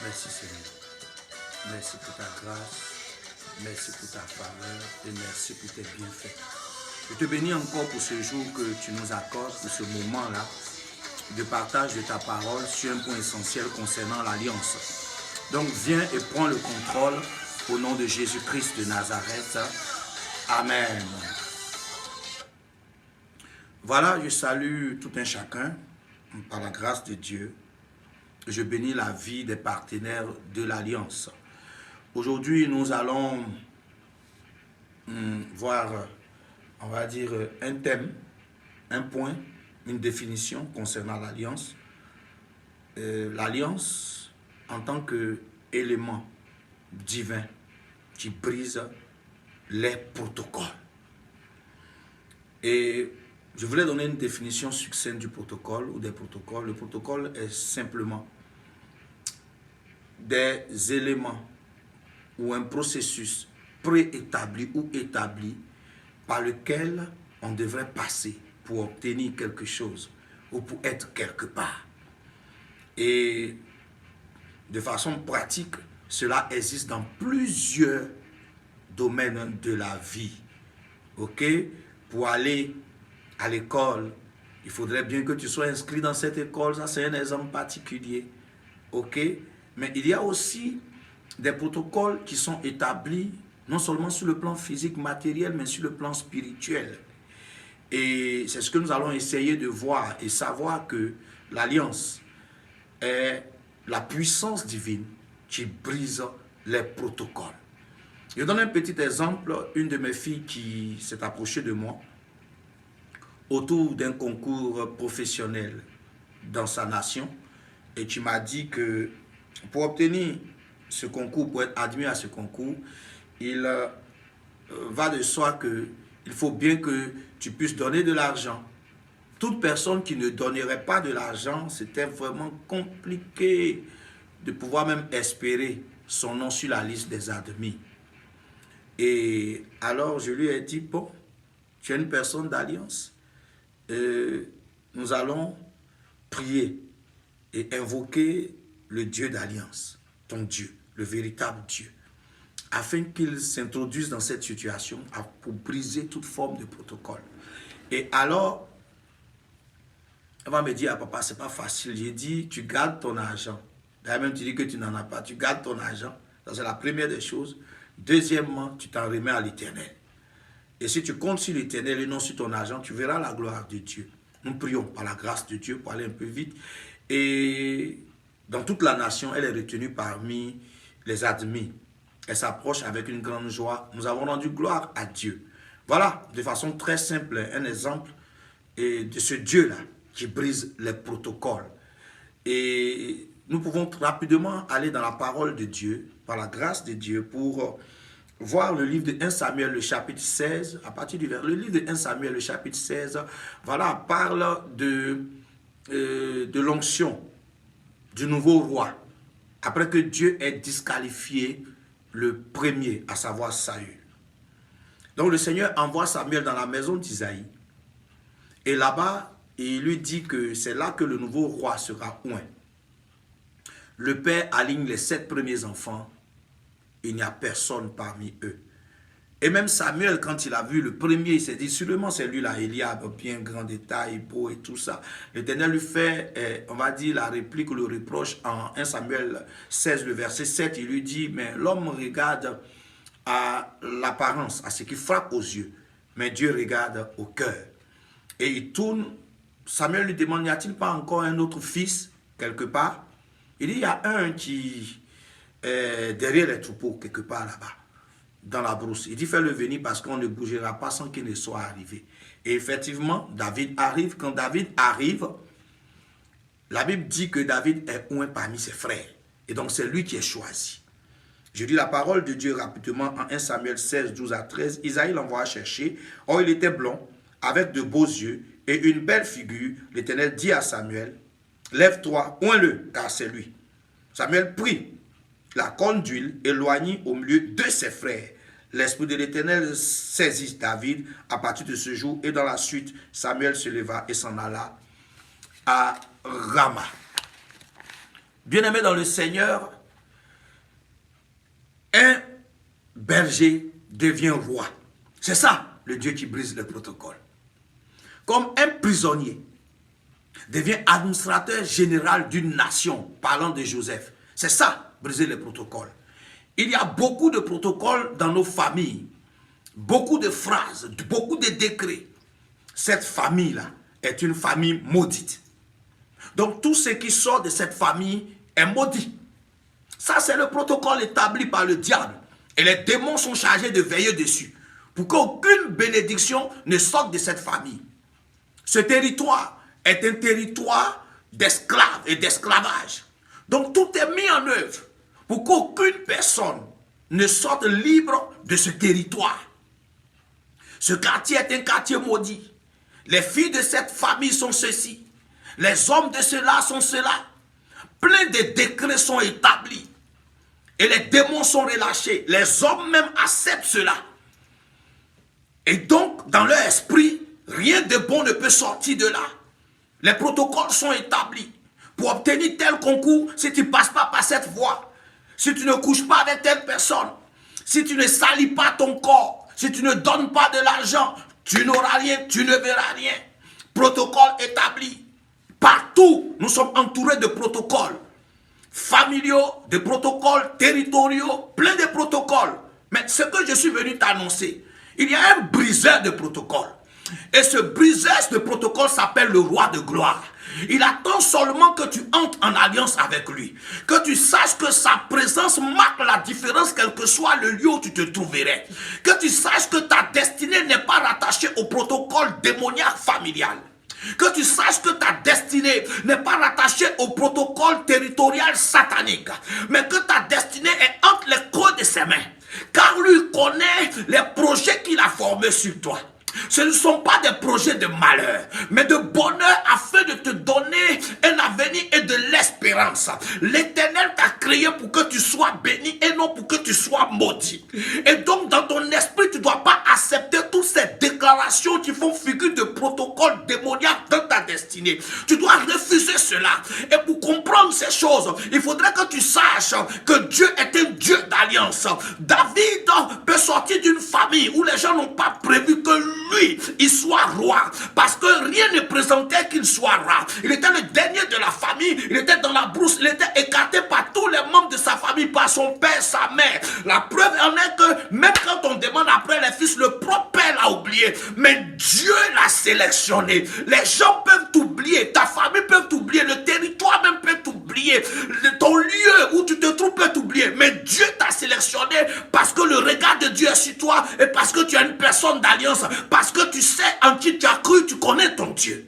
Merci Seigneur. Merci pour ta grâce. Merci pour ta faveur. Et merci pour tes bienfaits. Je te bénis encore pour ce jour que tu nous accordes, pour ce moment-là de partage de ta parole sur un point essentiel concernant l'alliance. Donc viens et prends le contrôle au nom de Jésus-Christ de Nazareth. Amen. Voilà, je salue tout un chacun par la grâce de Dieu. Je bénis la vie des partenaires de l'Alliance. Aujourd'hui, nous allons voir, on va dire, un thème, un point, une définition concernant l'Alliance. L'Alliance en tant qu'élément divin qui brise les protocoles. Et je voulais donner une définition succincte du protocole ou des protocoles. Le protocole est simplement des éléments ou un processus préétabli ou établi par lequel on devrait passer pour obtenir quelque chose ou pour être quelque part. Et de façon pratique, cela existe dans plusieurs domaines de la vie. Ok? Pour aller à l'école, il faudrait bien que tu sois inscrit dans cette école. Ça, c'est un exemple particulier. Ok? Mais il y a aussi des protocoles qui sont établis non seulement sur le plan physique, matériel, mais sur le plan spirituel. Et c'est ce que nous allons essayer de voir et savoir que l'alliance est la puissance divine qui brise les protocoles. Je donne un petit exemple. Une de mes filles qui s'est approchée de moi autour d'un concours professionnel dans sa nation et tu m'as dit que pour obtenir ce concours, pour être admis à ce concours, il va de soi qu'il faut bien que tu puisses donner de l'argent. Toute personne qui ne donnerait pas de l'argent, c'était vraiment compliqué de pouvoir même espérer son nom sur la liste des admis. Et alors je lui ai dit, bon, tu es une personne d'alliance. Nous allons prier et invoquer le Dieu d'alliance, ton Dieu, le véritable Dieu, afin qu'il s'introduise dans cette situation pour briser toute forme de protocole. Et alors, elle va me dire, ah, papa, c'est pas facile. J'ai dit, tu gardes ton argent. D'ailleurs, même tu dis que tu n'en as pas, tu gardes ton argent. Ça, c'est la première des choses. Deuxièmement, tu t'en remets à l'Éternel. Et si tu comptes sur l'Éternel et non sur ton argent, tu verras la gloire de Dieu. Nous prions par la grâce de Dieu pour aller un peu vite. Et dans toute la nation, elle est retenue parmi les admis. Elle s'approche avec une grande joie. Nous avons rendu gloire à Dieu. Voilà, de façon très simple, un exemple de ce Dieu-là qui brise les protocoles. Et nous pouvons rapidement aller dans la parole de Dieu, par la grâce de Dieu, pour voir le livre de 1 Samuel, le chapitre 16, à partir du verset. Le livre de 1 Samuel, le chapitre 16, voilà, parle de l'onction du nouveau roi, après que Dieu ait disqualifié le premier, à savoir Saül. Donc le Seigneur envoie Samuel dans la maison d'Isaïe, et là-bas, il lui dit que c'est là que le nouveau roi sera oint. Le père aligne les 7 premiers enfants, il n'y a personne parmi eux. Et même Samuel, quand il a vu le premier, il s'est dit, sûrement c'est lui là, Eliab, bien grand de taille, beau et tout ça. L'Éternel lui fait, on va dire, la réplique ou le reproche en 1 Samuel 16, le verset 7. Il lui dit, mais l'homme regarde à l'apparence, à ce qui frappe aux yeux, mais Dieu regarde au cœur. Et il tourne, Samuel lui demande, n'y a-t-il pas encore un autre fils quelque part? Il dit, il y a un qui est derrière les troupeaux, quelque part là-bas, dans la brousse. Il dit, fais-le venir parce qu'on ne bougera pas sans qu'il ne soit arrivé. Et effectivement, David arrive. Quand David arrive, la Bible dit que David est oint parmi ses frères. Et donc, c'est lui qui est choisi. Je lis la parole de Dieu rapidement en 1 Samuel 16, 12 à 13. Isaïe l'envoie chercher. Or, il était blond, avec de beaux yeux et une belle figure. L'Éternel dit à Samuel, lève-toi, oins-le, car c'est lui. Samuel prie. la corne d'huile, éloignée au milieu de ses frères. L'Esprit de l'Éternel saisit David à partir de ce jour, et dans la suite, Samuel se leva et s'en alla à Rama. Bien-aimé dans le Seigneur, un berger devient roi. C'est ça, le Dieu qui brise le protocole. Comme un prisonnier devient administrateur général d'une nation, parlant de Joseph. C'est ça, briser les protocoles. Il y a beaucoup de protocoles dans nos familles, beaucoup de phrases, beaucoup de décrets. Cette famille-là est une famille maudite. Donc tout ce qui sort de cette famille est maudit. Ça, c'est le protocole établi par le diable. Et les démons sont chargés de veiller dessus, pour qu'aucune bénédiction ne sorte de cette famille. Ce territoire est un territoire d'esclaves et d'esclavage. Donc tout est mis en œuvre pour qu'aucune personne ne sorte libre de ce territoire. Ce quartier est un quartier maudit. Les filles de cette famille sont ceci. Les hommes de cela sont cela. Plein de décrets sont établis. Et les démons sont relâchés. Les hommes même acceptent cela. Et donc, dans leur esprit, rien de bon ne peut sortir de là. Les protocoles sont établis. Pour obtenir tel concours, si tu ne passes pas par cette voie, si tu ne couches pas avec telle personne, si tu ne salis pas ton corps, si tu ne donnes pas de l'argent, tu n'auras rien, tu ne verras rien. Protocole établi. Partout, nous sommes entourés de protocoles. Familiaux, de protocoles territoriaux, plein de protocoles. Mais ce que je suis venu t'annoncer, il y a un briseur de protocole. Et ce briseur de protocole s'appelle le roi de gloire. Il attend seulement que tu entres en alliance avec lui. Que tu saches que sa présence marque la différence quel que soit le lieu où tu te trouverais. Que tu saches que ta destinée n'est pas rattachée au protocole démoniaque familial. Que tu saches que ta destinée n'est pas rattachée au protocole territorial satanique. Mais que ta destinée est entre les creux de ses mains. Car lui connaît les projets qu'il a formés sur toi. Ce ne sont pas des projets de malheur, mais de bonheur afin de te donner un avenir et de l'espérance. L'Éternel t'a créé pour que tu sois béni et non pour que tu sois maudit. Et donc dans ton esprit, tu ne dois pas accepter toutes ces déclarations qui font figure de protocole démoniaque dans ta destinée. Tu dois refuser cela. Et pour comprendre ces choses, il faudrait que tu saches que Dieu est un Dieu d'alliance. David peut sortir d'une famille où les gens n'ont pas prévu que lui, il soit roi, parce que rien ne présentait qu'il soit roi. Il était le dernier de la famille, il était dans la brousse, il était écarté par tous les membres de sa famille, par son père, sa mère. La preuve en est que même quand on demande après les fils, le propre père l'a oublié, mais Dieu l'a sélectionné. Les gens peuvent t'oublier, ta famille peut t'oublier, le territoire même peut t'oublier, ton lieu où tu te trouves peut t'oublier, mais Dieu t'a sélectionné parce que le regard de Dieu est sur toi et parce que tu es une personne d'alliance. Parce que tu sais en qui tu as cru, tu connais ton Dieu.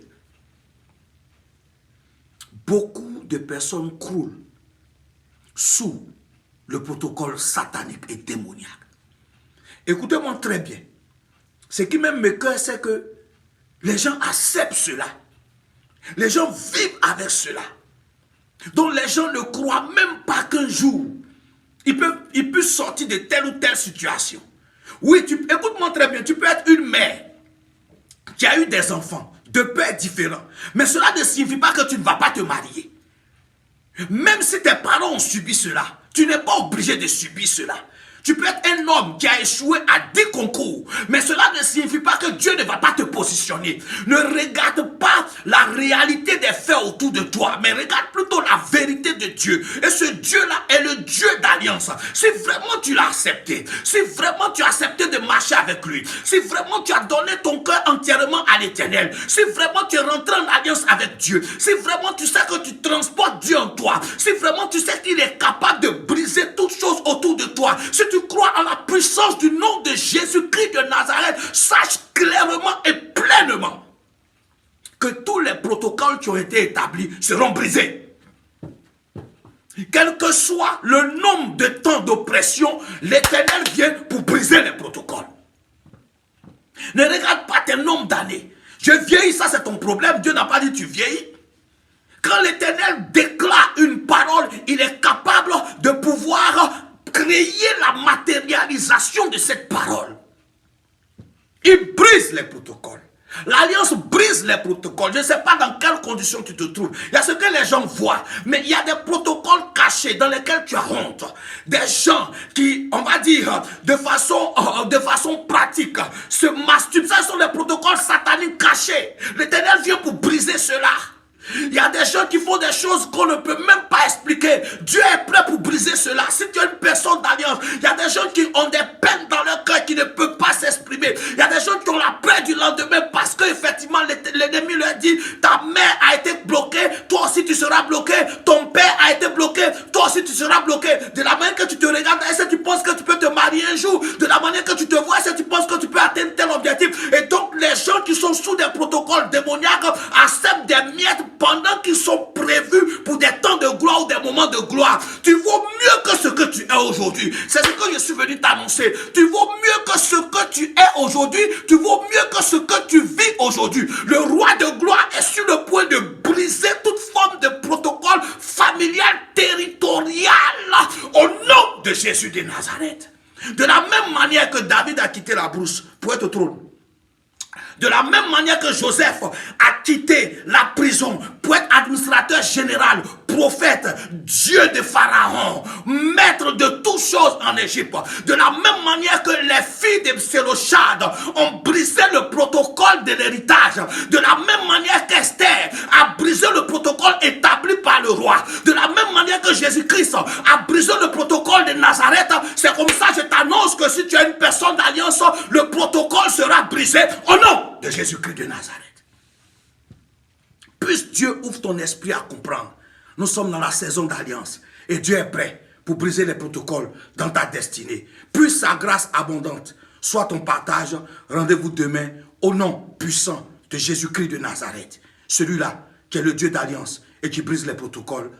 Beaucoup de personnes croulent sous le protocole satanique et démoniaque. Écoutez-moi très bien. Ce qui même me cœur, c'est que les gens acceptent cela. Les gens vivent avec cela. Donc les gens ne croient même pas qu'un jour, ils peuvent sortir de telle ou telle situation. Oui, écoute-moi très bien, tu peux être une mère qui a eu des enfants de pères différents. Mais cela ne signifie pas que tu ne vas pas te marier. Même si tes parents ont subi cela, tu n'es pas obligé de subir cela. Tu peux être un homme qui a échoué à 10 concours, mais cela ne signifie pas que Dieu ne va pas te positionner. Ne regarde pas la réalité des faits autour de toi, mais regarde plutôt la vérité de Dieu. Et ce Dieu-là est le Dieu d'alliance. Si vraiment tu l'as accepté, si vraiment tu as accepté de marcher avec lui, si vraiment tu as donné ton cœur entièrement à l'Éternel, si vraiment tu es rentré en alliance avec Dieu, si vraiment tu sais que tu transportes Dieu en toi, si vraiment tu sais qu'il est capable de briser toutes choses autour de toi, si tu crois en la puissance du nom de Jésus-Christ de Nazareth, sache clairement et pleinement que tous les protocoles qui ont été établis seront brisés. Quel que soit le nombre de temps d'oppression, l'Éternel vient pour briser les protocoles. Ne regarde pas tes nombres d'années. Je vieillis, ça c'est ton problème. Dieu n'a pas dit tu vieillis. Quand l'Éternel déclare une parole, il est capable de pouvoir L'alliance brise les protocoles. Je ne sais pas dans quelles conditions tu te trouves. Il y a ce que les gens voient. Mais il y a des protocoles cachés dans lesquels tu as honte. Des gens qui, on va dire, de façon pratique, se masturbent. Ça, ce sont des protocoles sataniques cachés. L'Éternel vient pour briser cela. Il y a des gens qui font des choses qu'on ne peut même pas expliquer. Dieu est prêt pour briser cela. Si tu es une personne d'alliance, il y a des gens qui ont des peines dans leur cœur qui ne peuvent pas s'exprimer. Il y a des gens qui ont la peur du lendemain parce qu'effectivement l'ennemi leur dit ta mère a été bloquée, toi aussi tu seras bloqué, ton père a été bloqué, toi aussi tu seras bloqué. De la manière que tu te regardes, est-ce que tu penses que tu peux te marier un jour? De la manière que tu te vois, est-ce que tu penses que tu peux atteindre tel objectif? Et donc les gens qui sont sous des protocoles démoniaques acceptent des miettes pendant qu'ils sont prévus pour des temps de gloire ou des moments de gloire. Tu vaux mieux que ce que tu es aujourd'hui. C'est ce que je suis venu t'annoncer. Tu vaux mieux que ce que tu es aujourd'hui. Tu vaux mieux que ce que tu vis aujourd'hui. Le roi de gloire est sur le point de briser toute forme de protocole familial, territorial, au nom de Jésus de Nazareth. De la même manière que David a quitté la brousse pour être au trône. De la même manière que Joseph a quitté la prison pour être administrateur général, prophète, Dieu de Pharaon, maître de toutes choses en Égypte. De la même manière que les filles de Sélochad ont brisé le protocole de l'héritage. De la même manière qu'Esther a brisé le protocole établi par le roi. De la même manière que Jésus-Christ a brisé le protocole de Nazareth. C'est comme ça que je t'annonce que si tu es une personne d'alliance, le protocole sera brisé au nom de Jésus-Christ de Nazareth. Puisse Dieu ouvre ton esprit à comprendre. Nous sommes dans la saison d'alliance et Dieu est prêt pour briser les protocoles dans ta destinée. Puisse sa grâce abondante soit ton partage. Rendez-vous demain au nom puissant de Jésus-Christ de Nazareth. Celui-là qui est le Dieu d'alliance et qui brise les protocoles.